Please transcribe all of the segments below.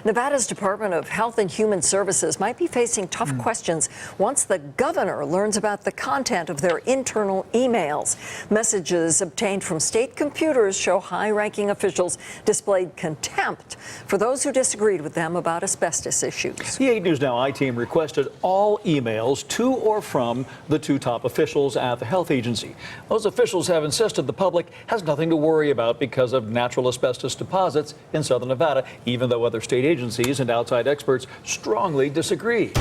Nevada's Department of Health and Human Services might be facing tough questions once the governor learns about the content of their internal emails. Messages obtained from state computers show high-ranking officials displayed contempt for those who disagreed with them about asbestos issues. The 8 News Now I-team requested all emails to or from the two top officials at the health agency. Those officials have insisted the public has nothing to worry about because of natural asbestos deposits in southern Nevada, even though other state agencies and outside experts strongly disagree.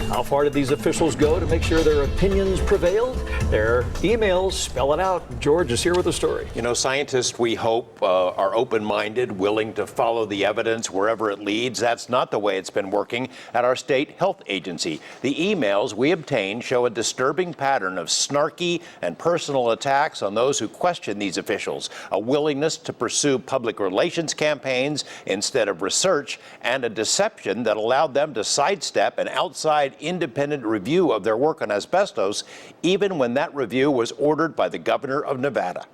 How far did these officials go to make sure their opinions prevailed? Their emails spell it out. George is here with the story. You know, scientists, we hope, are open-minded, willing to follow the evidence wherever it leads. That's not the way it's been working at our state health agency. The emails we obtained show a disturbing pattern of snarky and personal attacks on those who question these officials, a willingness to pursue public relations campaigns instead of research, and a deception that allowed them to sidestep an outside independent review of their work on asbestos, even when that review was ordered by the governor of Nevada.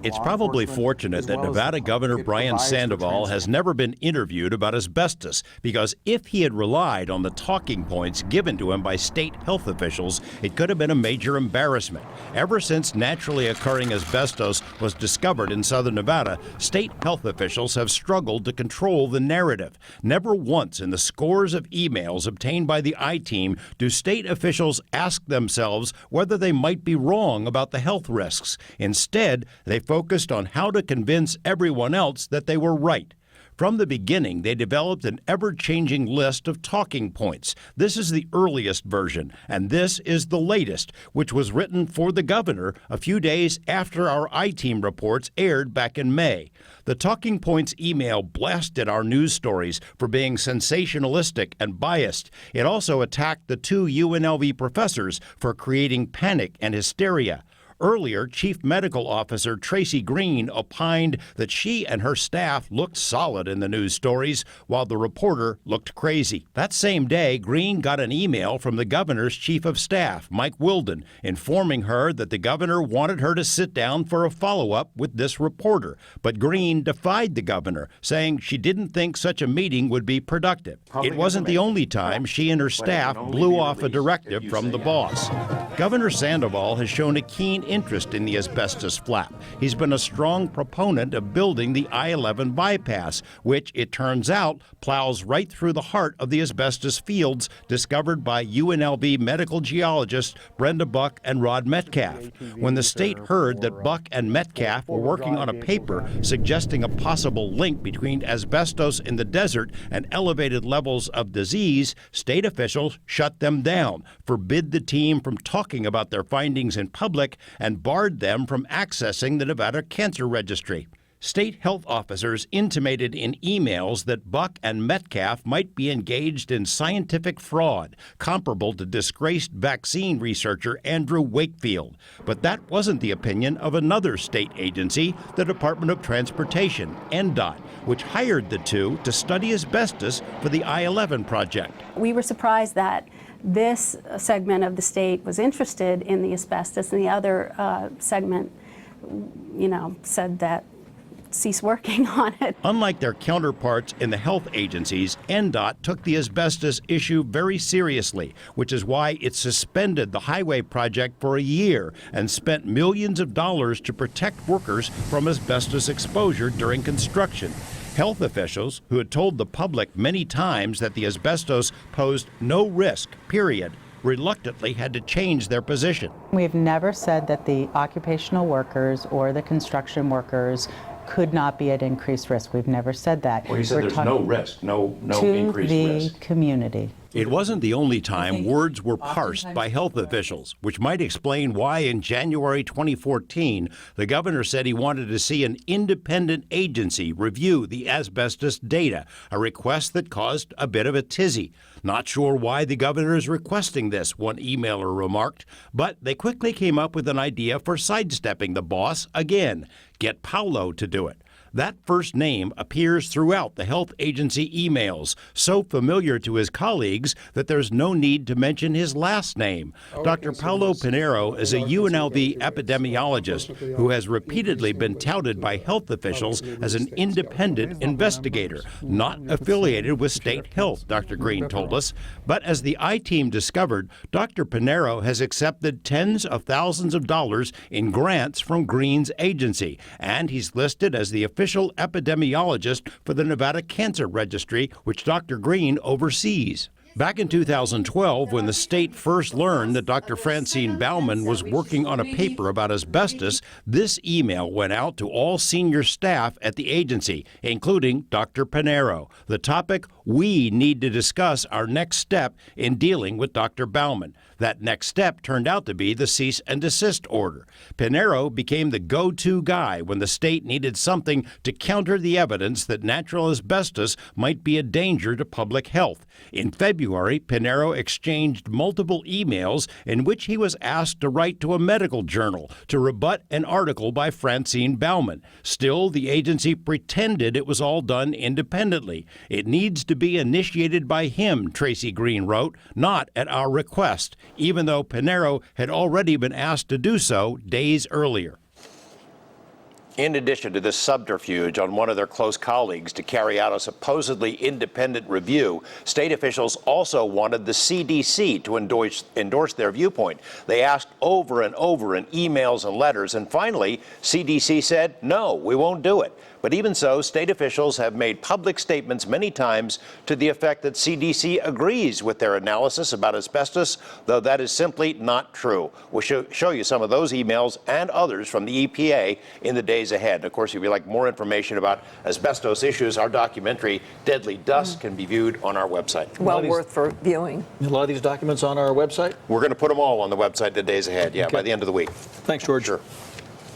It's probably fortunate that Nevada Governor Brian Sandoval has never been interviewed about asbestos, because if he had relied on the talking points given to him by state health officials, it could have been a major embarrassment. Ever since naturally occurring asbestos was discovered in southern Nevada, state health officials have struggled to control the narrative. Never once in the scores of emails obtained by the I-team do state officials ask themselves whether they might be wrong about the health risks. Instead, they focused on how to convince everyone else that they were right. From the beginning, they developed an ever-changing list of talking points. This is the earliest version, and this is the latest, which was written for the governor a few days after our I-team reports aired back in May. The talking points email blasted our news stories for being sensationalistic and biased. It also attacked the two UNLV professors for creating panic and hysteria. Earlier, Chief Medical Officer Tracy Green opined that she and her staff looked solid in the news stories, while the reporter looked crazy. That same day, Green got an email from the governor's chief of staff, Mike Wilden, informing her that the governor wanted her to sit down for a follow-up with this reporter. But Green defied the governor, saying she didn't think such a meeting would be productive. It wasn't the only time she and her staff blew off a directive from the boss. Governor Sandoval has shown a keen interest in the asbestos flap. He's been a strong proponent of building the I-11 bypass, which, it turns out, plows right through the heart of the asbestos fields discovered by UNLV medical geologists Brenda Buck and Rod Metcalf. When the state heard that Buck and Metcalf were working on a paper suggesting a possible link between asbestos in the desert and elevated levels of disease, state officials shut them down, forbid the team from talking about their findings in public, and barred them from accessing the Nevada Cancer Registry. State health officers intimated in emails that Buck and Metcalf might be engaged in scientific fraud, comparable to disgraced vaccine researcher Andrew Wakefield. But that wasn't the opinion of another state agency, the Department of Transportation, NDOT, which hired the two to study asbestos for the I-11 project. We were surprised that this segment of the state was interested in the asbestos, and the other segment, said that cease working on it. Unlike their counterparts in the health agencies, NDOT took the asbestos issue very seriously, which is why it suspended the highway project for a year and spent millions of dollars to protect workers from asbestos exposure during construction. Health officials, who had told the public many times that the asbestos posed no risk, period, reluctantly had to change their position. We've never said that the occupational workers or the construction workers could not be at increased risk. We've never said that. Well, you said there's no risk, no increased risk. To the community. It wasn't the only time words were parsed by health officials, which might explain why in January 2014, the governor said he wanted to see an independent agency review the asbestos data, a request that caused a bit of a tizzy. Not sure why the governor is requesting this, one emailer remarked, but they quickly came up with an idea for sidestepping the boss again. Get Paulo to do it. That first name appears throughout the health agency emails, so familiar to his colleagues that there's no need to mention his last name. Dr. Paulo Pinheiro is a UNLV epidemiologist who has repeatedly been touted by health officials as an independent investigator, not affiliated with state health, Dr. Green told us. But as the I-Team discovered, Dr. Pinheiro has accepted tens of thousands of dollars in grants from Green's agency, and he's listed as the official epidemiologist for the Nevada Cancer Registry, which Dr. Green oversees. Back in 2012, when the state first learned that Dr. Francine Baumann was working on a paper about asbestos, this email went out to all senior staff at the agency, including Dr. Pinheiro. The topic: we need to discuss our next step in dealing with Dr. Baumann. That next step turned out to be the cease and desist order. Pinheiro became the go-to guy when the state needed something to counter the evidence that natural asbestos might be a danger to public health. In February, Pinheiro exchanged multiple emails in which he was asked to write to a medical journal to rebut an article by Francine Baumann. Still, the agency pretended it was all done independently. It needs to be initiated by him, Tracy Green wrote, not at our request, even though Pinheiro had already been asked to do so days earlier. In addition to this subterfuge on one of their close colleagues to carry out a supposedly independent review, state officials also wanted the CDC to endorse their viewpoint. They asked over and over in emails and letters, and finally, CDC said, no, we won't do it. But even so, state officials have made public statements many times to the effect that CDC agrees with their analysis about asbestos, though that is simply not true. We'll show you some of those emails and others from the EPA in the days ahead. And of course, if you'd like more information about asbestos issues, our documentary, Deadly Dust, can be viewed on our website. Well worth for viewing. A lot of these documents on our website? We're going to put them all on the website the days ahead, by the end of the week. Thanks, George. Sure.